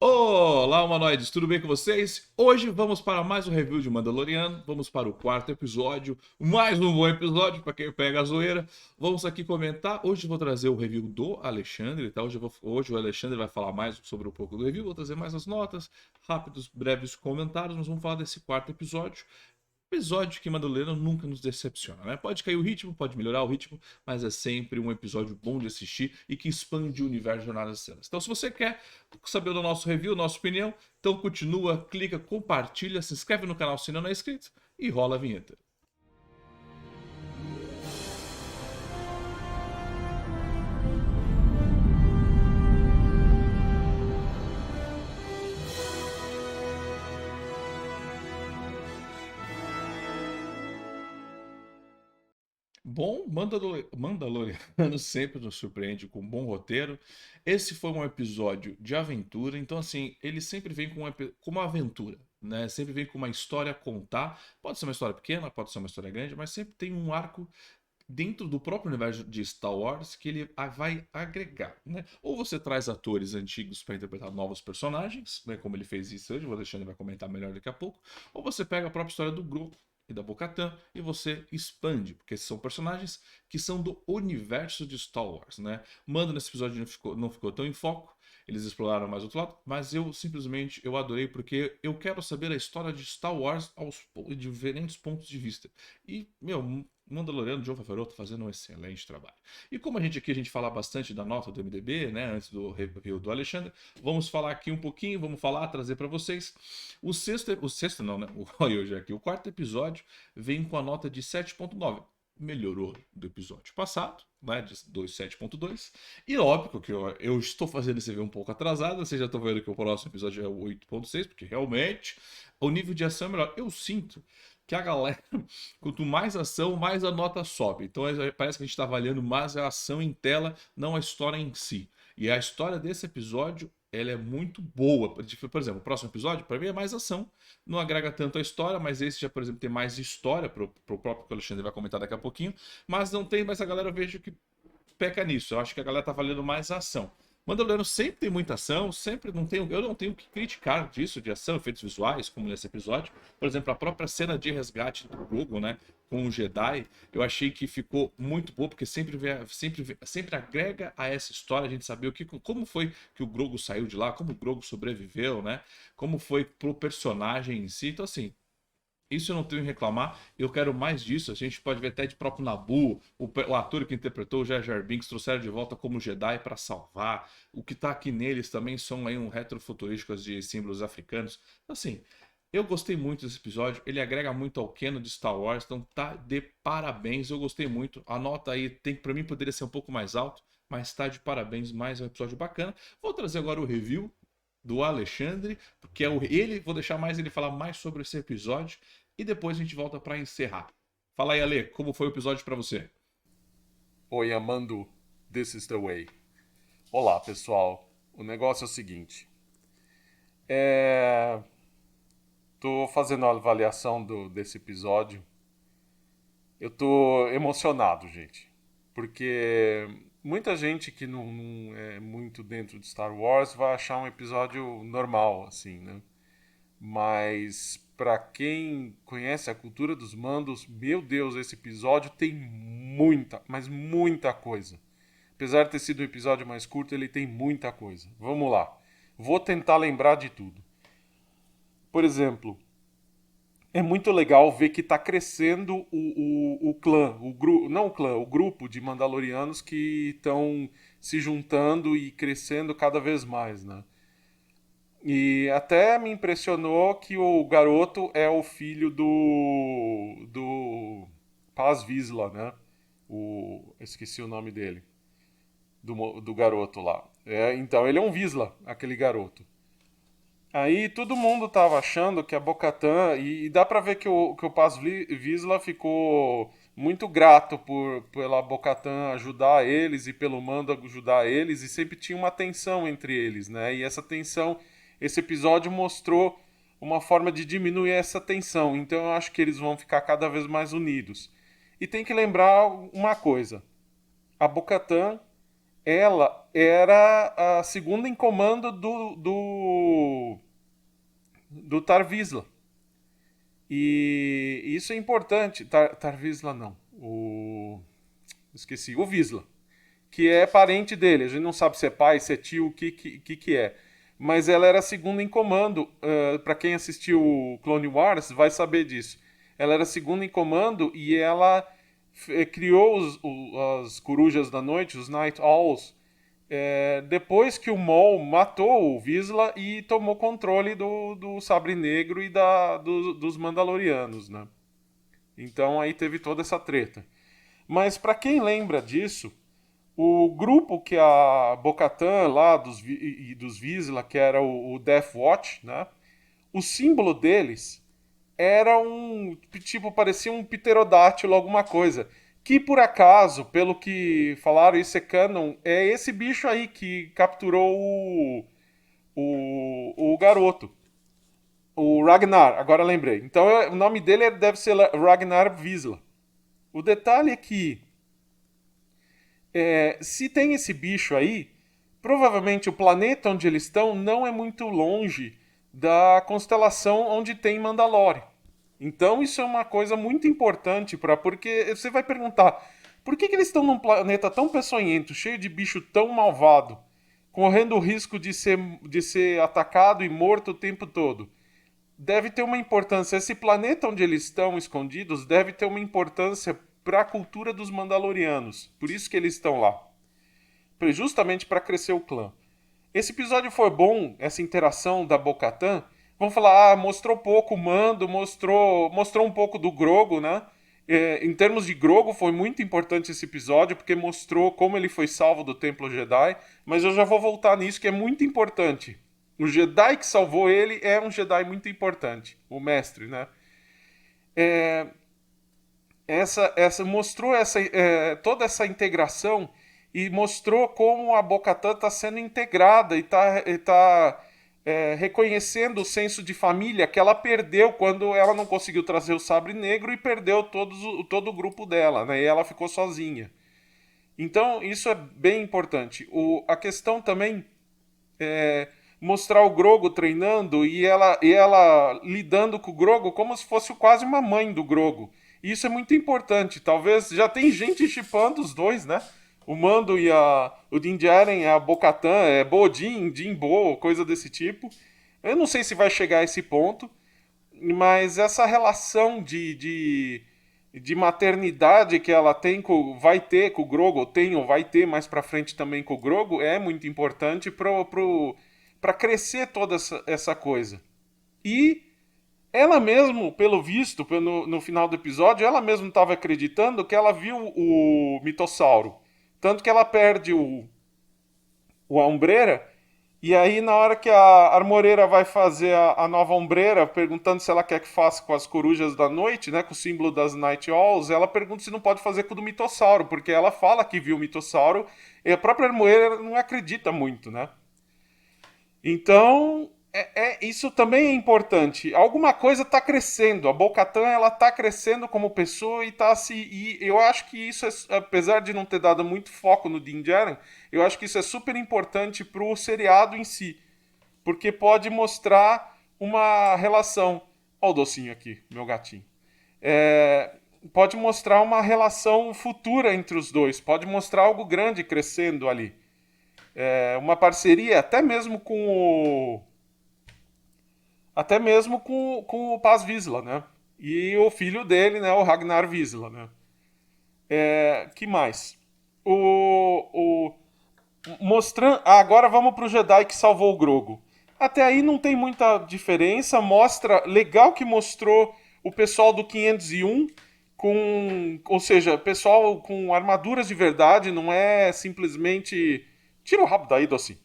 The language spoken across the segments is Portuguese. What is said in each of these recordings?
Olá, humanoides, tudo bem com vocês? Hoje vamos para mais um review de Mandaloriano, vamos para o quarto episódio, mais um bom episódio para quem pega a zoeira. Vamos aqui comentar, hoje eu vou trazer o review do Alexandre, tá? Hoje o Alexandre vai falar mais sobre um pouco do review, vou trazer mais as notas, rápidos, breves comentários, mas vamos falar desse quarto episódio. Episódio que Mandaloriano nunca nos decepciona, né? Pode cair o ritmo, pode melhorar o ritmo, mas é sempre um episódio bom de assistir e que expande o universo de Jornada das Estrelas. Então, se você quer saber do nosso review, nossa opinião, então continua, clica, compartilha, se inscreve no canal se ainda não é inscrito e rola a vinheta. Bom, Mandaloriano sempre nos surpreende com um bom roteiro. Esse foi um episódio de aventura, então assim, ele sempre vem com uma aventura, né? Sempre vem com uma história a contar. Pode ser uma história pequena, pode ser uma história grande, mas sempre tem um arco dentro do próprio universo de Star Wars que ele vai agregar, né? Ou você traz atores antigos para interpretar novos personagens, né? Como ele fez isso hoje, o Alexandre vai comentar melhor daqui a pouco. Ou você pega a própria história do grupo e da Bo-Katan e você expande, porque são personagens que são do universo de Star Wars, né? Mando nesse episódio não ficou tão em foco, eles exploraram mais outro lado, mas eu adorei porque eu quero saber a história de Star Wars de diferentes pontos de vista. E, meu, Mandaloriano, Jon Favreau tá fazendo um excelente trabalho. E como a gente fala bastante da nota do MDB, né, antes do review do Alexandre, vamos falar aqui um pouquinho, vamos falar, trazer para vocês. O sexto não, né? Olha hoje aqui, o quarto episódio vem com a nota de 7.9. Melhorou do episódio passado, né, de 7.2. E óbvio que eu estou fazendo esse vídeo um pouco atrasado, vocês já estão vendo que o próximo episódio é o 8.6, porque realmente o nível de ação é melhor. Eu sinto que a galera, quanto mais ação, mais a nota sobe. Então parece que a gente está avaliando mais a ação em tela, não a história em si. E a história desse episódio, ela é muito boa. Por exemplo, o próximo episódio, para mim, é mais ação. Não agrega tanto a história, mas esse já, por exemplo, tem mais história, pro próprio que o Alexandre vai comentar daqui a pouquinho. Mas não tem, mas a galera eu vejo que peca nisso. Eu acho que a galera tá valendo mais a ação. Mandaloriano sempre tem muita ação, sempre eu não tenho o que criticar disso, de ação, efeitos visuais, como nesse episódio. Por exemplo, a própria cena de resgate do Grogu, né, com o Jedi, eu achei que ficou muito boa, porque sempre agrega a essa história, a gente saber como foi que o Grogu saiu de lá, como o Grogu sobreviveu, né, como foi pro personagem em si. Então, assim, isso eu não tenho em reclamar. Eu quero mais disso. A gente pode ver até de próprio Naboo, o ator que interpretou o Jar Jar Binks trouxeram de volta como Jedi para salvar. O que tá aqui neles também são aí um retrofuturísticos de símbolos africanos. Assim, eu gostei muito desse episódio. Ele agrega muito ao canon de Star Wars, então tá de parabéns. Eu gostei muito. A nota aí tem para mim poderia ser um pouco mais alto, mas tá de parabéns. Mais um episódio bacana. Vou trazer agora o review do Alexandre, porque vou deixar mais ele falar mais sobre esse episódio e depois a gente volta para encerrar. Fala aí, Ale, como foi o episódio para você? Oi, Amandu. This is the way. Olá, pessoal. O negócio é o seguinte. É... Tô fazendo a avaliação desse episódio. Eu tô emocionado, gente. Porque muita gente que não é muito dentro de Star Wars vai achar um episódio normal, assim, né? Mas para quem conhece a cultura dos mandos, meu Deus, esse episódio tem muita, mas muita coisa. Apesar de ter sido um episódio mais curto, ele tem muita coisa. Vamos lá. Vou tentar lembrar de tudo. Por exemplo, é muito legal ver que está crescendo o clã, não o clã, o grupo de Mandalorianos que estão se juntando e crescendo cada vez mais, né? E até me impressionou que o garoto é o filho do Paz Vizsla, né? Esqueci o nome dele, do garoto lá. Então ele é um Vizsla, aquele garoto. Aí todo mundo tava achando que a Bo-Katan, e dá pra ver que o Paz Vizsla ficou muito grato pela Bo-Katan ajudar eles e pelo Mando ajudar eles, e sempre tinha uma tensão entre eles, né? E essa tensão, esse episódio mostrou uma forma de diminuir essa tensão, então eu acho que eles vão ficar cada vez mais unidos. E tem que lembrar uma coisa, a Bo-Katan ela era a segunda em comando do Tar Vizsla. E isso é importante. Tar Vizsla não. Esqueci. O Vizsla. Que é parente dele. A gente não sabe se é pai, se é tio, o que é. Mas ela era a segunda em comando. Para quem assistiu o Clone Wars vai saber disso. Ela era a segunda em comando e ela criou as corujas da noite, os Night Owls, depois que o Maul matou o Vizsla e tomou controle do Sabre Negro e dos Mandalorianos, né? Então aí teve toda essa treta. Mas para quem lembra disso, o grupo que a Bo-Katan lá dos Vizsla, que era o Death Watch, né? O símbolo deles era tipo, parecia um pterodátilo, alguma coisa. Que por acaso, pelo que falaram, isso é canon, é esse bicho aí que capturou o garoto. O Ragnar, agora lembrei. Então o nome dele deve ser Ragnar Vizsla. O detalhe é que se tem esse bicho aí, provavelmente o planeta onde eles estão não é muito longe da constelação onde tem Mandalore. Então isso é uma coisa muito importante porque você vai perguntar por que eles estão num planeta tão peçonhento, cheio de bicho tão malvado, correndo o risco de ser atacado e morto o tempo todo. Deve ter uma importância. Esse planeta onde eles estão escondidos deve ter uma importância para a cultura dos Mandalorianos. Por isso que eles estão lá. Justamente para crescer o clã. Esse episódio foi bom, essa interação da Bo-Katan. Vamos falar, mostrou pouco o Mando, mostrou um pouco do Grogu, né? Em termos de Grogu, foi muito importante esse episódio, porque mostrou como ele foi salvo do Templo Jedi. Mas eu já vou voltar nisso, que é muito importante. O Jedi que salvou ele é um Jedi muito importante, o mestre, né? Mostrou toda essa integração e mostrou como a Bo-Katan está sendo integrada e está reconhecendo o senso de família que ela perdeu quando ela não conseguiu trazer o Sabre Negro e perdeu todo o grupo dela, né? E ela ficou sozinha. Então, isso é bem importante. A questão também é mostrar o Grogu treinando e ela lidando com o Grogu como se fosse quase uma mãe do Grogu. E isso é muito importante. Talvez já tem gente shippando os dois, né? O Mando e o Din Djarin, a Bo-Katan, Bo-Din, Din-Bo, coisa desse tipo. Eu não sei se vai chegar a esse ponto, mas essa relação de maternidade que ela vai ter com o Grogu, ou vai ter mais pra frente também com o Grogu, é muito importante para crescer toda essa coisa. E ela mesmo, pelo visto, no final do episódio, ela mesmo estava acreditando que ela viu o mitossauro. Tanto que ela perde o Ombreira. E aí, na hora que a Armoreira vai fazer a nova Ombreira, perguntando se ela quer que faça com as corujas da noite, né, com o símbolo das Night Owls, ela pergunta se não pode fazer com o do mitossauro, porque ela fala que viu o mitossauro e a própria Armoreira não acredita muito, né? Então, isso também é importante. Alguma coisa está crescendo. A Bo-Katan, ela está crescendo como pessoa e eu acho que isso, apesar de não ter dado muito foco no Din Djarin, eu acho que isso é super importante para o seriado em si. Porque pode mostrar uma relação. Olha o docinho aqui, meu gatinho. Pode mostrar uma relação futura entre os dois. Pode mostrar algo grande crescendo ali. Uma parceria até mesmo com o Paz Vizsla, né? E o filho dele, né, o Ragnar Vizsla, né? Que mais? O mostrando, agora vamos pro Jedi que salvou o Grogu. Até aí não tem muita diferença, legal que mostrou o pessoal do 501 ou seja, pessoal com armaduras de verdade, não é simplesmente tira o rabo daí, Docinho.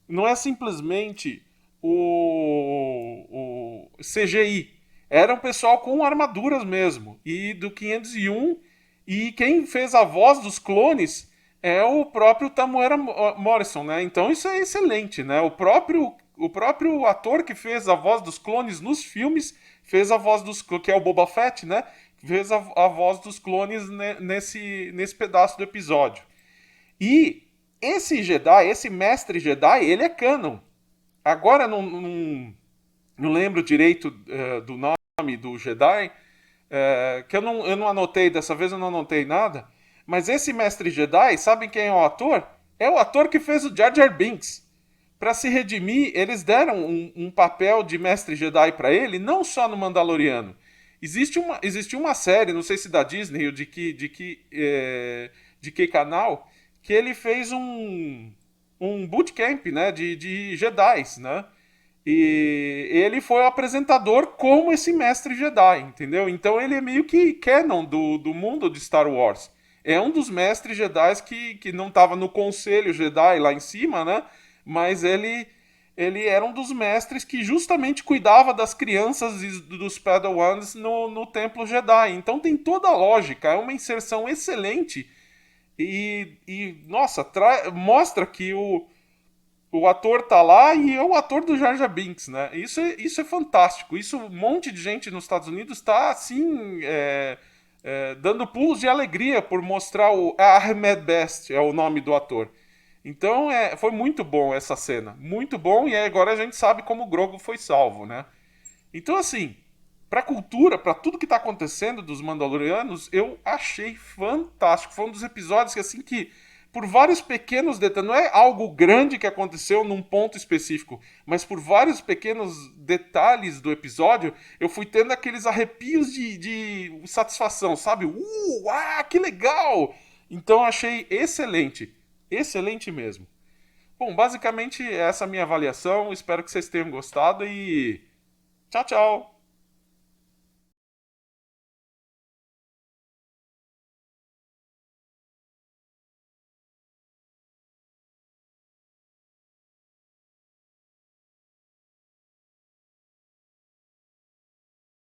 Não é simplesmente o CGI. Era um pessoal com armaduras mesmo. E do 501. E quem fez a voz dos clones é o próprio Temuera Morrison, né? Então isso é excelente, né? O próprio ator que fez a voz dos clones nos filmes fez a voz que é o Boba Fett, né? Fez a voz dos clones nesse pedaço do episódio. E esse Jedi, esse mestre Jedi, ele é canon. Agora não lembro direito do nome do Jedi, que eu não anotei, dessa vez eu não anotei nada. Mas esse mestre Jedi, sabem quem é o ator? É o ator que fez o Jar Jar Binks. Para se redimir, eles deram um papel de mestre Jedi para ele, não só no Mandaloriano. Existe uma série, não sei se da Disney ou de que canal, que ele fez um bootcamp, né, de Jedis, né? E ele foi o apresentador como esse mestre Jedi, entendeu? Então ele é meio que canon do mundo de Star Wars. É um dos mestres Jedi que não estava no conselho Jedi lá em cima, né? Mas ele era um dos mestres que justamente cuidava das crianças e dos Padawans no Templo Jedi. Então tem toda a lógica, é uma inserção excelente nossa, mostra que o ator tá lá e é o ator do Jar Jar Binks, né? Isso é fantástico. Isso, um monte de gente nos Estados Unidos está assim dando pulos de alegria por mostrar o Ahmed Best, é o nome do ator. Então foi muito bom essa cena, muito bom, e agora a gente sabe como o Grogu foi salvo, né? Então assim, pra cultura, pra tudo que tá acontecendo dos Mandalorianos, eu achei fantástico. Foi um dos episódios que assim que por vários pequenos detalhes, não é algo grande que aconteceu num ponto específico, mas por vários pequenos detalhes do episódio, eu fui tendo aqueles arrepios de satisfação, sabe? Que legal! Então eu achei excelente, excelente mesmo. Bom, basicamente essa é a minha avaliação. Espero que vocês tenham gostado e tchau, tchau!